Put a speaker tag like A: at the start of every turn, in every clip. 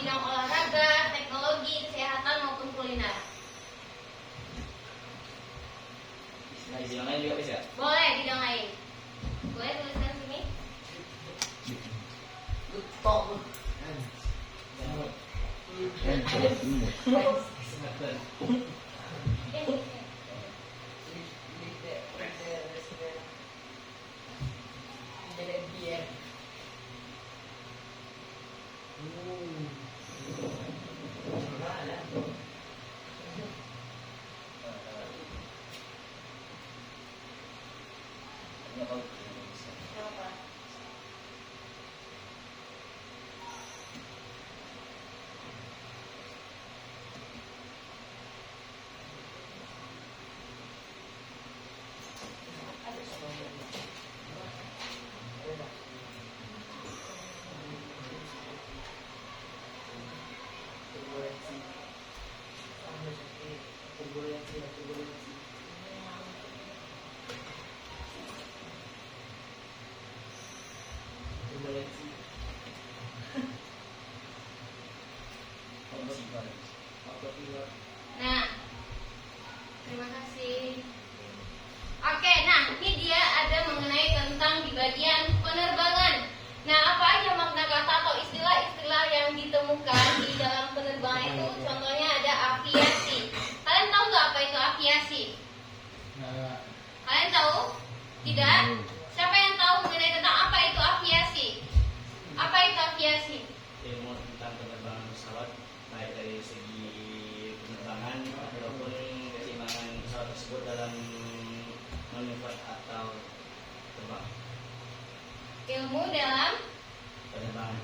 A: bidang olahraga, teknologi, kesehatan maupun kuliner.
B: Nah, bidang lain juga bisa?
A: Boleh bidang lain. Boleh tuliskan sini. Nah, terima kasih. Oke, nah ini dia ada mengenai tentang di bagian penerbangan. Nah, apa aja makna kata atau istilah-istilah yang ditemukan di dalam penerbangan itu? Contohnya ada aviasi. Kalian tahu nggak apa itu aviasi? Kalian tahu? Tidak? Siapa yang tahu mengenai tentang apa itu aviasi? Apa itu aviasi?
B: Ilmu tentang penerbangan pesawat, baik dari segi penerbangan ataupun keseimbangan pesawat tersebut dalam manuver atau terbang.
A: Ilmu dalam
B: Penerbangan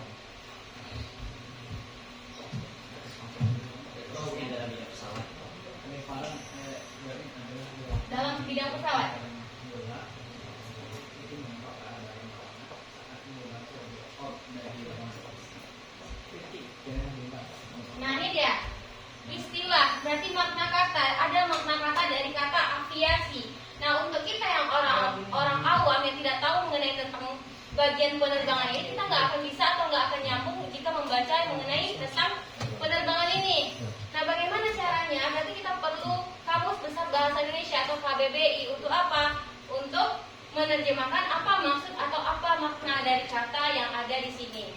B: khususnya dalam bidang pesawat.
A: dalam bidang pesawat. Nah, ini dia. Istilah, berarti makna kata, ada makna kata dari kata aviasi. Nah, untuk kita yang orang awam yang tidak tahu mengenai tentang bagian penerbangan ini, kita nggak akan bisa atau nggak akan nyambung jika membaca mengenai tentang penerbangan ini. Nah, bagaimana caranya? Berarti kita perlu Kamus Besar Bahasa Indonesia atau KBBI. Untuk apa? Untuk menerjemahkan apa maksud atau apa makna dari kata yang ada di sini.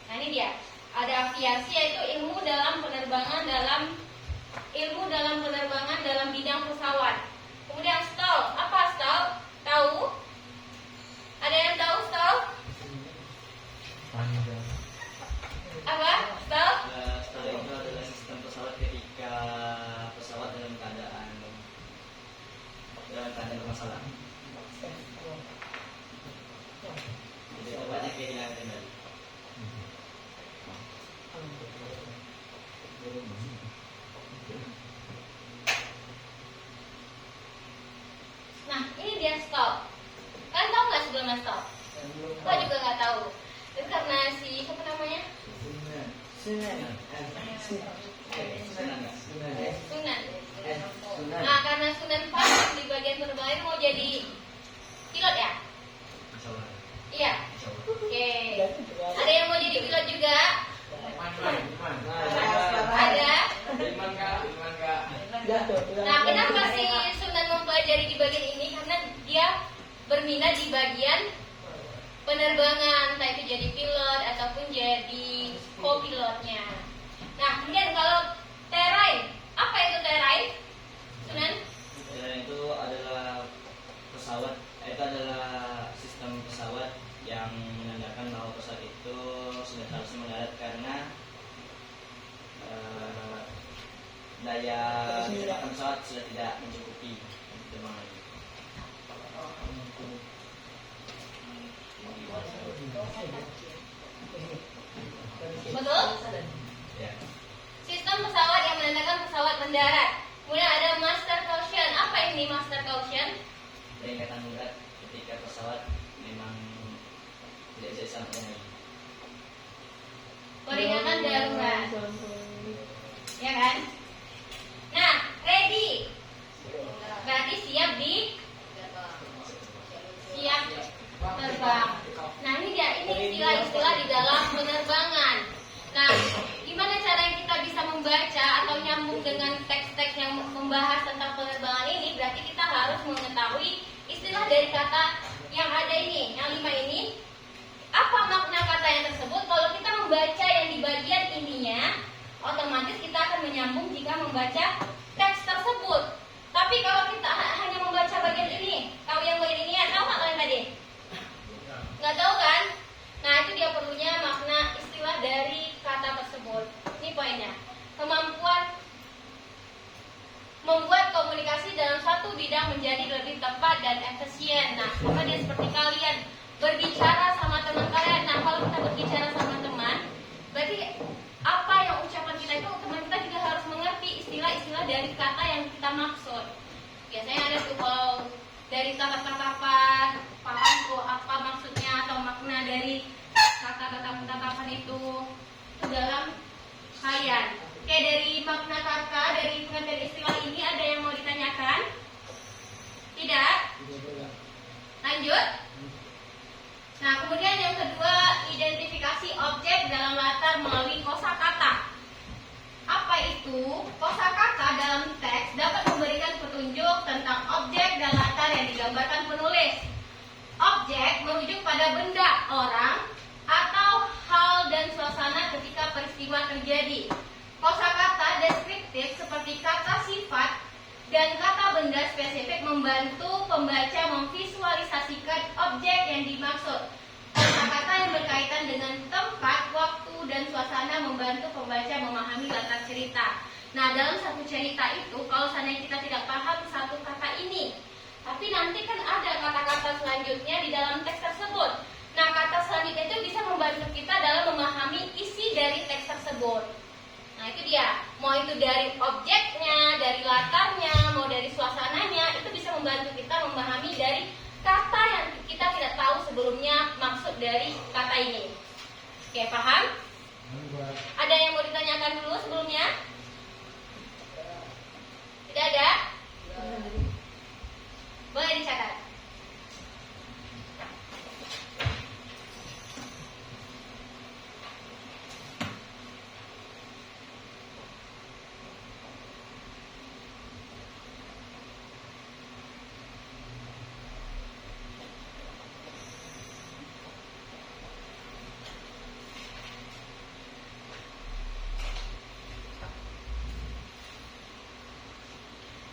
A: Nah, ini dia. Ada aviasi, yaitu ilmu dalam penerbangan dalam bidang pesawat. Kemudian stall, apa stall? Tahu? Ada yang tahu stall? Apa? Stall?
B: Stall itu adalah sistem pesawat ketika pesawat dalam keadaan bermasalah. Jadi tepatnya kehilangan kendali.
A: Nah, ini dia stall. Kalian tahu nggak sebelumnya stall? Aku juga nggak tahu. Itu karena siapa namanya? Sunan. Nah, karena Sunan Pas di bagian penerbangan itu mau jadi pilot ya? Iya. Oke. Ada yang mau jadi pilot juga? Ada. Nah, kenapa si Sunan mempelajari di bagian ini? Karena dia berminat di bagian penerbangan, entah itu jadi pilot ataupun jadi co-pilotnya. Nah, kemudian kalau terrain, apa itu terrain? Sunan?
B: Terrain itu adalah pesawat, itu adalah sistem pesawat yang menandakan bahwa pesawat itu sudah harus mendarat karena daya gerakan pesawat sudah tidak mencukupi penerbangan.
A: Betul?
B: Ya.
A: Sistem pesawat yang menandakan pesawat mendarat. Kemudian ada master caution. Apa ini master caution?
B: Peringatan darurat ketika pesawat memang tidak bisa sampai lagi.
A: Peringatan darurat. Ya kan? Nah, ready. Berarti siap terbang. Nah, ini dia, ini istilah-istilah di dalam penerbangan. Nah, harus mengetahui istilah dari kata yang ada ini, yang 5 ini. Apa makna kata yang tersebut? Kalau kita membaca yang di bagian ininya, otomatis kita akan menyambung jika membaca teks tersebut. Tapi kalau kita hanya membaca bagian ini, tahu yang bagian ini ya? Tahu nggak kalian tadi? Nggak tahu kan? Nah, itu dia perlunya makna istilah dari kata tersebut. Ini poinnya. Kemampuan membuat komunikasi dalam satu bidang menjadi lebih tepat dan efisien. Nah, sama dia seperti kalian berbicara sama teman kalian. Nah, kalau kita berbicara sama teman, berarti apa yang ucapan kita itu teman kita juga harus mengerti istilah-istilah dari kata yang kita maksud. Biasanya ada tuh kalau dari tatapan paham kok apa maksudnya atau makna dari kata-kata tatapan itu dalam kalian. Oke, dari makna kata, dari pengertian istilah ini ada yang mau ditanyakan? Tidak? Lanjut? Nah, kemudian yang kedua, identifikasi objek dalam latar melalui kosakata. Apa itu? Kosakata dalam teks dapat memberikan petunjuk tentang objek dan latar yang digambarkan penulis. Objek merujuk pada benda, orang, atau hal dan suasana ketika peristiwa terjadi. Kosakata deskriptif seperti kata sifat dan kata benda spesifik membantu pembaca memvisualisasikan objek yang dimaksud. Kosakata yang berkaitan dengan tempat, waktu, dan suasana membantu pembaca memahami latar cerita. Nah, dalam satu cerita itu, kalau seandainya kita tidak paham satu kata ini, tapi nanti kan ada kata-kata selanjutnya di dalam teks tersebut. Nah, kata selanjutnya itu bisa membantu kita dalam memahami isi dari teks tersebut. Nah, itu dia. Mau itu dari objeknya, dari latarnya, mau dari suasananya, itu bisa membantu kita memahami dari kata yang kita tidak tahu sebelumnya maksud dari kata ini. Oke, paham? Ada yang mau ditanyakan dulu sebelumnya? Tidak ada? Boleh dicatat.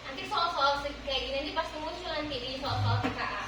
A: Nanti soal-soal kayak gini nih pasti muncul nanti di soal-soal TKA.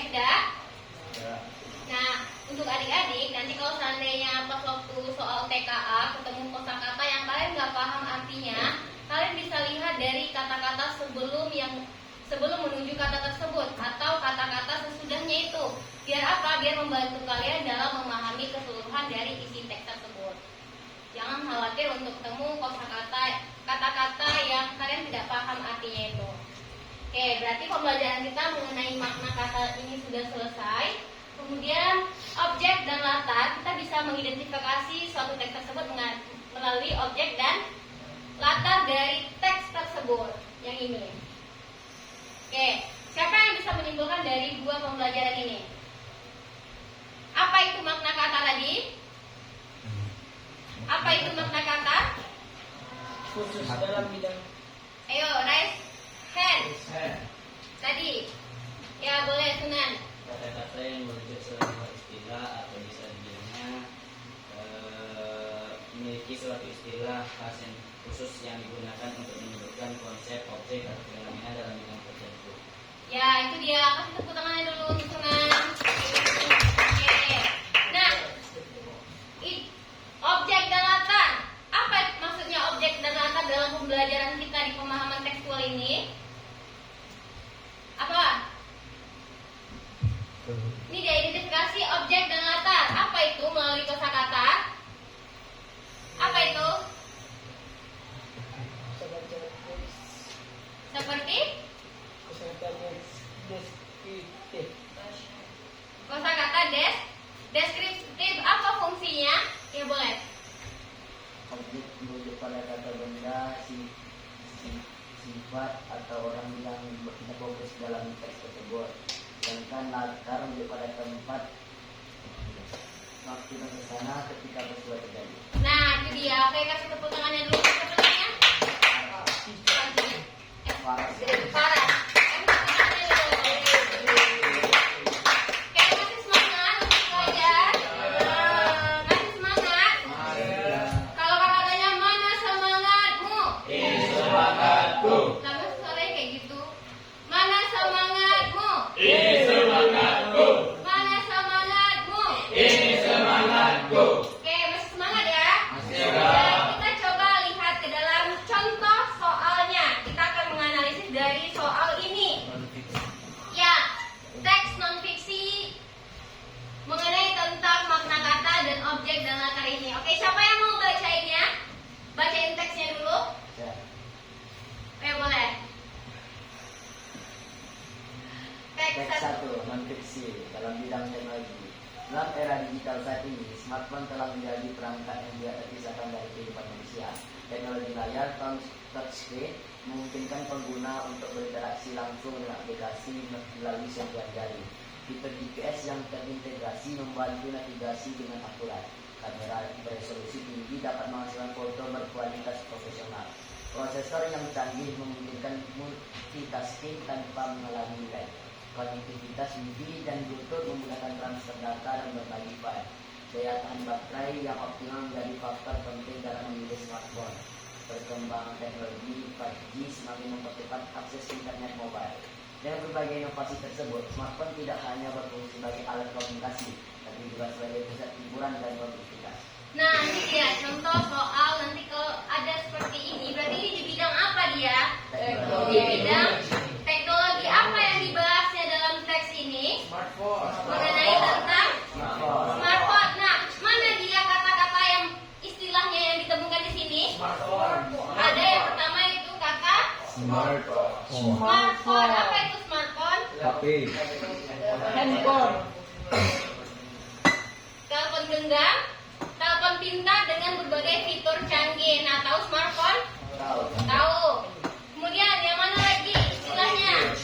A: sudah?
B: Ya.
A: Nah, untuk adik-adik, nanti kalau seandainya pas waktu soal TKA ketemu kosakata yang kalian nggak paham artinya, kalian bisa lihat dari kata-kata sebelum menuju kata tersebut atau kata-kata sesudahnya itu. Biar apa? Biar membantu kalian dalam memahami keseluruhan dari isi teks tersebut. Jangan khawatir untuk ketemu kata-kata yang kalian tidak paham artinya itu. Oke, berarti pembelajaran kita mengenai makna kata ini sudah selesai. Kemudian objek dan latar, kita bisa mengidentifikasi suatu teks tersebut melalui objek dan latar dari teks tersebut. Yang ini. Oke, siapa yang bisa menyimpulkan dari dua pembelajaran ini? Apa itu makna kata tadi? Apa itu makna kata?
C: Khusus dalam bidang
A: Ayo, raise hand. Tadi. Ya, boleh, Sunan.
B: Kata-kata yang merujuk sebuah istilah atau bisa dibilangnya memiliki suatu istilah khas yang khusus yang digunakan untuk menyebutkan konsep, objek, atau fenomena dalam bidang tertentu.
A: Ya, itu dia. Kasih tepuk tangannya dulu untuk Sunan. Oke. Nah, objek dan latar. Apa maksudnya objek dan latar dalam pembelajaran kita di pemahaman tekstual ini? Apa? Ini dia identifikasi objek dan latar. Apa itu melalui kosakata? Apa itu? Seperti kosakata deskriptif. Apa fungsinya? Ya boleh.
C: objek merujuk pada kata benda, sifat atau orang yang bertindak fokus dalam teks tersebut. Sedangkan latar merujuk pada tempat waktu dan kesana ketika peristiwa terjadi.
A: Nah, itu dia. Oke, kasih tepuk tangannya dulu. Sebelumnya.
C: Faras.
A: Parah. Oke, kasih semangat untuk belajar. Kasih semangat. Kalau kakak tanya mana semangatmu?
B: Semangatku.
A: Sama suaranya kayak gitu. Mana semangatmu?
B: Semangatku.
A: Mana semangatmu?
B: Semangatku.
A: Oke, masih semangat ya?
B: Masih.
A: Dan kita coba lihat ke dalam contoh soalnya. Kita akan menganalisis dari soal ini. Ya, teks non-fiksi mengenai tentang makna kata dan objek dan latar ini. Oke, siapa yang mau bacainnya? Bacain teksnya dulu.
C: Ya.
A: Oke, boleh. Teks
C: Teks
A: 1.
C: 1, non-fiksi dalam bidang teknologi. Dalam era digital saat ini, smartphone telah menjadi perangkat yang tidak terpisahkan dari kehidupan manusia. Teknologi layar touchscreen memungkinkan pengguna untuk berinteraksi langsung dengan aplikasi melalui sentuhan jari. Fitur GPS yang terintegrasi membantu navigasi dengan akurat. Kamera beresolusi tinggi dapat menghasilkan foto berkualitas profesional. Prosesor yang canggih memungkinkan multitasking tanpa mengalami lag. Konektivitas Wi-Fi dan Bluetooth memudahkan transfer data dan berbagi file. Daya tahan baterai yang optimal menjadi faktor penting dalam memilih smartphone. Perkembangan teknologi 5G semakin mempercepat akses internet mobile. Dengan berbagai inovasi tersebut, smartphone tidak hanya berfungsi sebagai alat komunikasi, tapi juga sebagai pusat hiburan dan produktivitas.
A: Nah, ini dia contoh soal. Nanti kalau ada seperti ini, berarti ini di bidang apa dia?
C: Teknologi.
A: Di bidang teknologi. Apa yang dibahasnya dalam teks ini? Mengenai tentang smartphone. Nah, mana dia kata-kata yang istilahnya yang ditemukan di sini? Ada yang pertama itu kata smartphone. Apa itu smartphone?
C: Handphone.
A: Telepon genggam, telepon pintar dengan berbagai fitur canggih. Nah, tahu smartphone?
C: Tahu.
A: Tahu. Kemudian yang mana lagi istilahnya?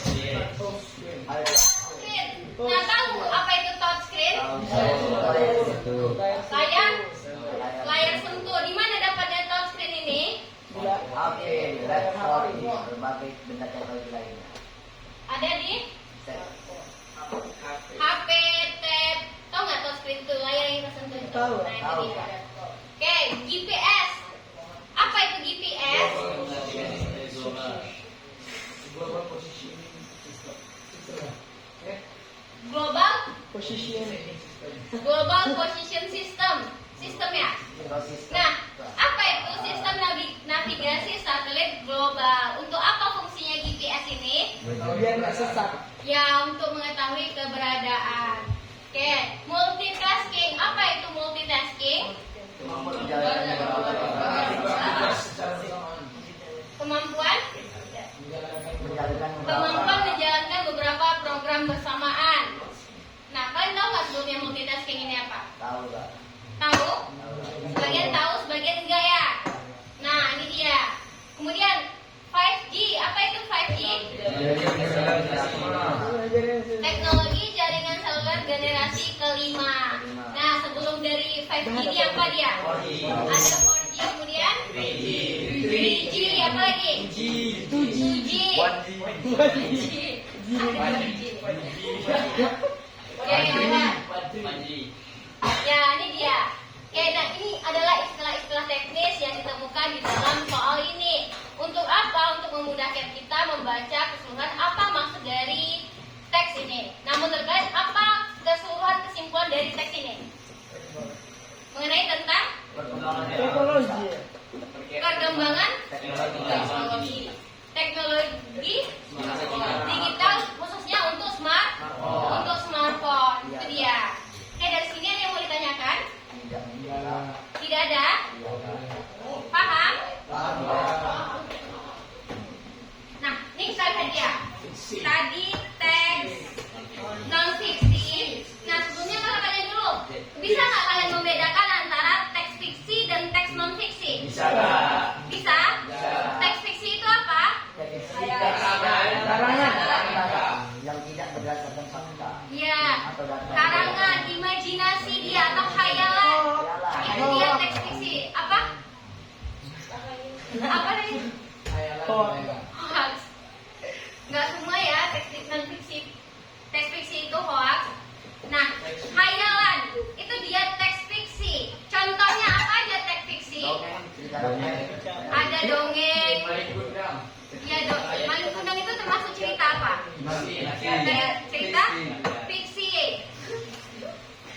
A: Touchscreen. Nah, tahu apa itu touchscreen? Layar sentuh. Di mana dapatnya touchscreen ini?
C: HP, laptop, berbagai benda teknologi lainnya.
A: Ada di HP, tab. Tahu nggak touchscreen itu layar yang kita sentuh itu?
C: Tahu.
A: Nah, itu
C: Tahu.
A: dia. Oke, GPS. Apa itu GPS? navigasi satelit global. Untuk apa fungsinya GPS ini?
D: Biar nggak sesat.
A: Ya, untuk mengetahui keberadaan. Oke, multitasking. Apa itu multitasking? Kemampuan menjalankan beberapa program bersamaan. Nah, kalian tahu nggak sebelumnya multitasking ini apa?
C: Tahu nggak?
A: Tahu? Sebagian tahu, sebagian enggak ya. Nah, ini dia. Kemudian 5G, apa itu 5G? Teknologi jaringan seluler generasi kelima. Nah, sebelum dari 5G ini apa dia? Ada 4G, kemudian 3G, apa lagi? 2G. Ya, ya, ini dia. Oke, nah ini adalah istilah-istilah teknis yang ditemukan di dalam soal ini. Untuk apa? Untuk memudahkan kita membaca keseluruhan apa maksud dari teks ini. Nah, menurut kalian apa keseluruhan kesimpulan dari teks ini? Mengenai tentang
D: Teknologi.
A: perkembangan teknologi digital khususnya untuk smartphone. Itu dia. Oke, dari sini ada yang mau ditanyakan? Tidak ada? Paham? Nah, ini kita lihat ya. Tadi teks non fiksi. Nah, sebelumnya kalau kalian dulu, bisa nggak kalian membedakan antara teks fiksi dan teks non fiksi?
B: Bisa.
A: Bisa? Teks fiksi itu apa?
C: Karangan yang tidak berdasarkan fakta.
A: Ya,
C: Atau data.
A: karangan, imajinasi dia atau khayalan. Itu dia teks fiksi. Apa? Apa nih? Hoax. Nggak semua ya teks non fiksi. Teks fiksi itu hoax. Nah, khayalan itu dia teks fiksi. Contohnya apa aja teks fiksi? Ada dongeng. Ya, Maling Kundang itu termasuk cerita apa? Cerita fiksi.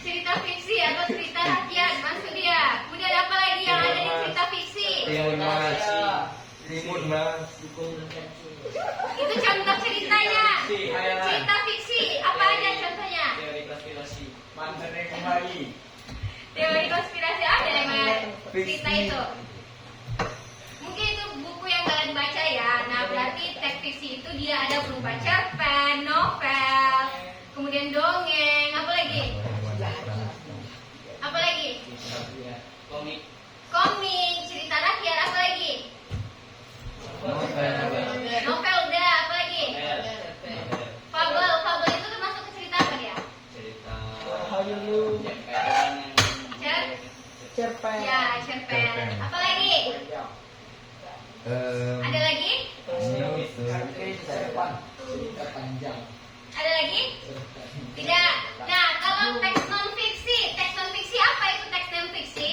A: Cerita fiksi atau cerita rakyat maksud dia. Kemudian apa lagi yang ada di cerita fiksi? Itu contoh ceritanya. Cerita fiksi apa aja contohnya? Teori konspirasi ada yang cerita itu. Mungkin itu buku yang kalian baca ya. Nah, berarti teks fiksi itu dia ada berupa cerpen, novel, kemudian dongeng, apa lagi? Apa lagi? Komik, cerita rakyat, apa lagi? Novel udah, apa lagi? Fabel itu termasuk ke cerita apa dia?
D: Cerpen.
A: Ya, cerpen. Apa lagi? Ada lagi? Ada lagi? Tidak. Nah, kalau teks non fiksi apa itu teks non fiksi?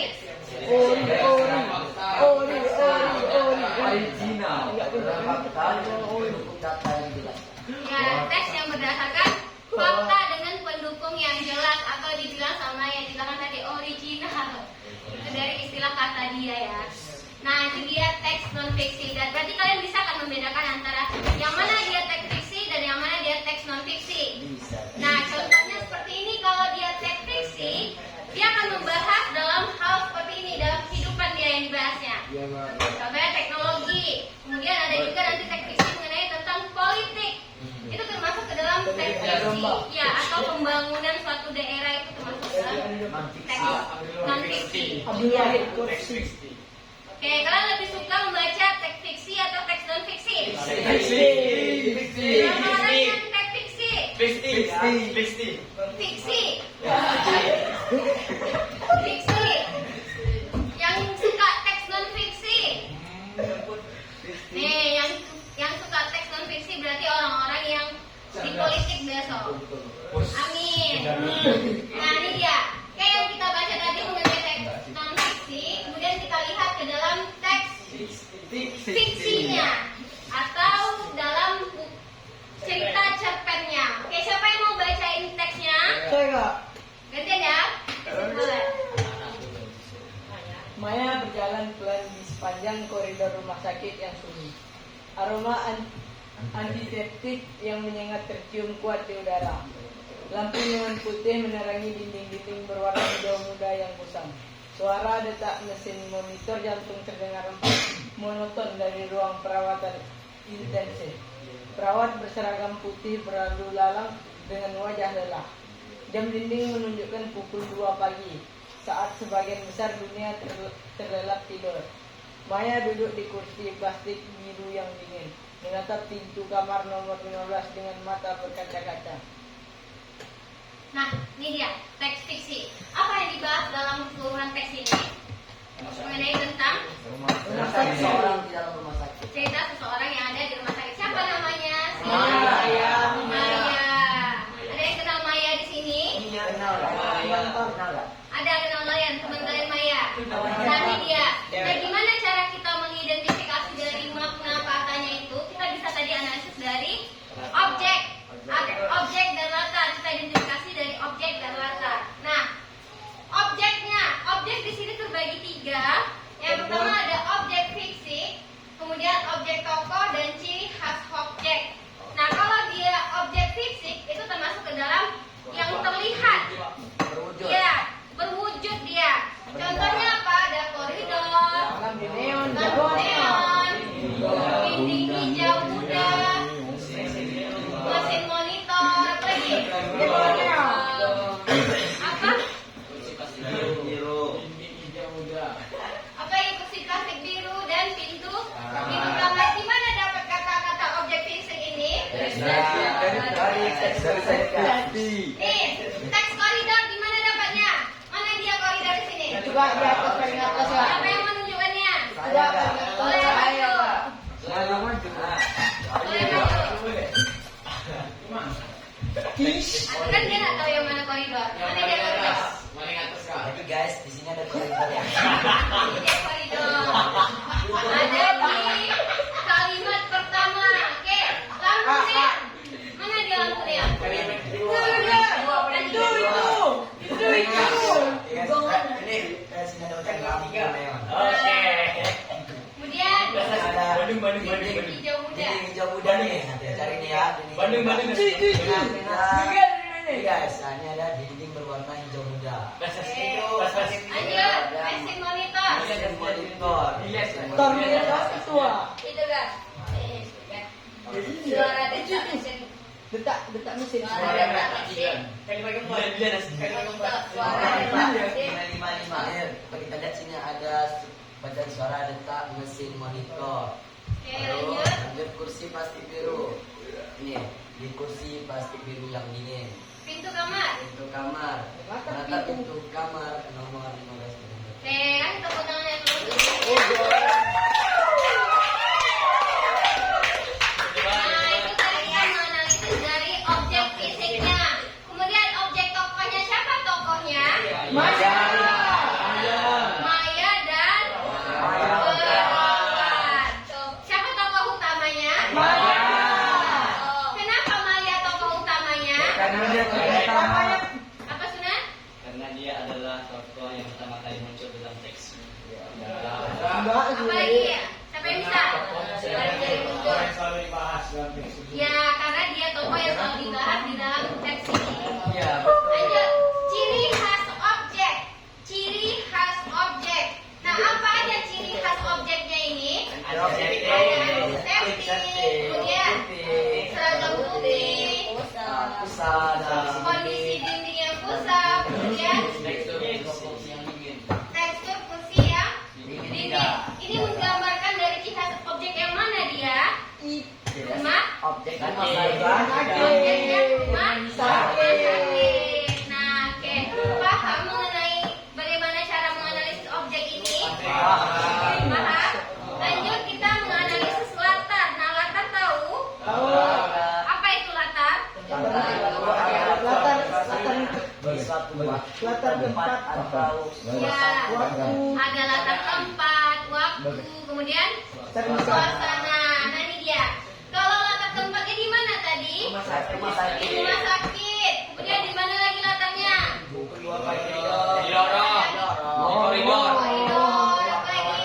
A: Ya, teks yang berdasarkan fakta dengan pendukung yang jelas atau dibilang sama yang dibilang tadi original. Itu dari istilah kata dia ya. Nah, itu dia teks non fiksi. Dan berarti kalian bisa kan membedakan antara yang mana dia teks fiksi dan yang mana dia teks non fiksi. Nah, contohnya seperti ini. Kalau dia teks fiksi, dia akan membahas dalam hal seperti ini dalam kehidupan dia yang dibahasnya. Contohnya teknologi. Kemudian ada juga nanti teks fiksi mengenai tentang politik. Itu termasuk ke dalam teks fiksi. Ya, atau pembangunan suatu daerah itu termasuk ke dalam teks non fiksi. Oke, kalian lebih suka membaca teks fiksi atau teks non fiksi? Berapa orang yang teks fiksi? Fiksi. Yang suka teks non fiksi? Nih, yang suka teks non fiksi berarti orang-orang yang di politik besok. Amin. Nah, ini dia. Kayak yang kita baca tadi mengenai teks non fiksi, kemudian kita lihat ke dalam teks fiksinya atau dalam cerita cerpennya. Oke, siapa yang mau bacain teksnya?
D: Saya nggak.
A: Gantian ya. Boleh.
D: berjalan pelan di sepanjang koridor rumah sakit yang sunyi. Aroma antiseptik yang menyengat tercium kuat di udara. Lampu neon putih menerangi dinding-dinding berwarna hijau muda yang kusam. Suara detak mesin monitor jantung terdengar monoton dari ruang perawatan intensif. Perawat berseragam putih berlalu lalang dengan wajah lelah. Jam dinding menunjukkan pukul 2 pagi, saat sebagian besar dunia terlelap tidur. Maya duduk di kursi plastik biru yang dingin, menatap pintu kamar nomor 15 dengan mata berkaca-kaca.
A: Nah, ini dia teks fiksi. Apa yang dibahas dalam keseluruhan teks ini? Mengenai tentang
C: Seseorang di dalam rumah sakit.
A: cerita seseorang yang ada di rumah sakit. Siapa namanya?
D: Maya.
A: Maya. Ada yang kenal Maya di sini?
C: Kenal nggak?
A: Ada kenal Maya, teman kalian Maya. Nah, ini dia. Nah, gimana cara kita mengidentifikasi dari makna katanya itu? Kita bisa tadi analisis dari objek dan latar. Kita identifikasi dari objek dan latar. Nah, objek di sini terbagi 3. Yang pertama ada objek fiksi, kemudian objek tokoh dan ciri khas objek. Nah, kalau dia objek fiksi itu termasuk ke dalam yang terlihat.
C: Berwujud.
A: Ya, berwujud dia. Contohnya apa? Ada koridor,
D: Lampu neon,
A: lampu neon, dinding hijau muda, mesin monitor, apa lagi? Apa? Apa yang kursi plastik biru dan pintu kamar. Di mana dapat kata-kata objek fiksi ini? Nih, teks koridor di mana dapatnya? Mana dia koridor di sini?
D: coba di atas paling atas lah.
A: Siapa yang menunjukkannya?
D: Coba paling atas.
A: Boleh maju.
C: Saya maju.
A: Boleh maju. Aku kan dia nggak tahu yang mana koridor. Mana dia koridor?
C: Tapi guys, di sini ada koridor ya.
A: Ini dia koridor. Ada di kalimat pertama. Oke, lampu neon. Mana dia lampu neon? Kemudian dinding hijau muda.
C: Hijau muda nih, cari nih ya.
B: Bandung.
C: Ini guys, ini ada dinding berwarna hijau muda.
A: Lanjut, mesin monitor.
C: Mesin monitor.
D: Ternyata tua.
A: Itu guys. Suara detak mesin.
D: Detak mesin.
A: Suara detak mesin. Suara detak mesin.
C: 555. Kalau kita lihat sini ada bacaan suara detak mesin monitor.
A: Oke,
C: Lalu
A: lanjut.
C: lanjut kursi plastik biru. Ini di kursi plastik biru yang dingin.
A: Pintu kamar.
C: Pintu kamar. Menatap pintu kamar nomor 15.
A: Oke, kasih tepuk tangannya dulu. Nah, itu tadi kan menganalisis dari objek fisiknya. Kemudian objek tokohnya, siapa tokohnya? Maya dan Perawat. Siapa tokoh utamanya? Kenapa Maya tokoh utamanya? Apa Sunan?
B: Karena dia adalah tokoh yang pertama kali muncul dalam teks.
A: Apa lagi ya? Siapa yang bisa? Dari muncul. Ya, karena dia tokoh yang selalu dibahas di dalam teks ini.
C: Iya.
A: Lanjut, ciri khas objek. Ciri khas objek. Nah, apa aja ciri khas objeknya ini? Ada antiseptik, kemudian seragam putih, kondisi dinding yang kusam, kemudian tekstur kursi yang dinding. Ini menggambarkan dari ciri khas objek yang mana dia? Rumah
C: Objek kan
A: objeknya rumah sakit. Nah, oke. Paham mengenai bagaimana cara menganalisis objek ini? Paham. Lanjut kita menganalisis latar. Nah, latar tahu? Apa itu latar?
C: latar tempat atau
A: Ya, ada latar tempat, waktu, kemudian suasana. Nah, ini dia. Kalau latar tempatnya di mana tadi?
C: rumah
A: Di
C: sakit.
A: rumah sakit. Kemudian di mana lagi latarnya?
C: Koridor.
A: Koridor. Apa lagi?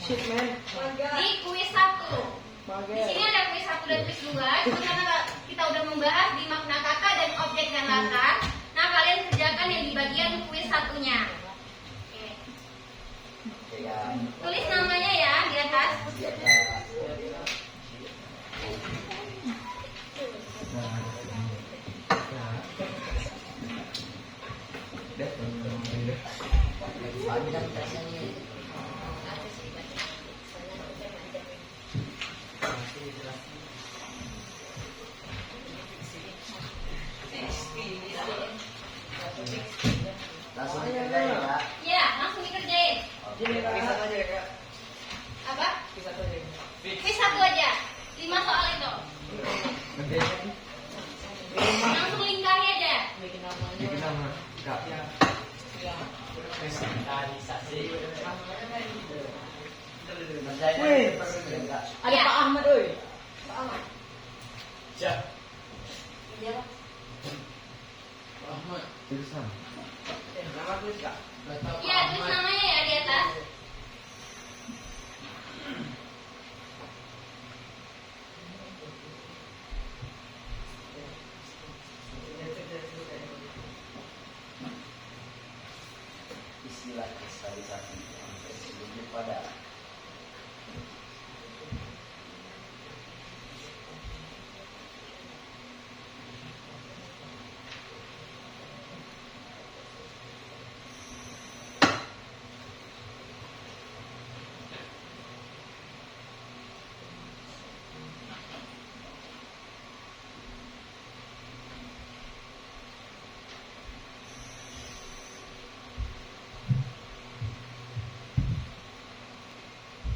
D: Shit man.
A: Di kuis 1. Di sini ada kuis 1 dan kuis 2. Cuma karena kita udah membahas di makna kata dan objek dan latar, nah kalian kerjakan yang di bagian kuis 1-nya. Oke.
C: Ya,
A: Tulis namanya ya di atas.
C: panjang biasanya. Langsung dikerjain ya, Kak.
A: Ya, langsung dikerjain.
D: Jadi Kak, aja ya Kak.
A: Apa?
D: Kita aja.
A: Kuis 1 aja. 5 soal itu. Langsung lingkari aja.
D: Bikin namanya.
E: Bikin nama. Kak.
D: Ya. Ya.
B: Kristalisasi.
C: Kerjain
D: Wih.
C: aja persen, Kak.
D: Ada
A: Ya.
D: Pak Ahmad, oi.
A: Pak Ahmad.
B: Siap.
A: Iya, Pak.
E: Tulisan.
D: Nama tulis Kak.
A: Iya, tulis namanya ya di atas.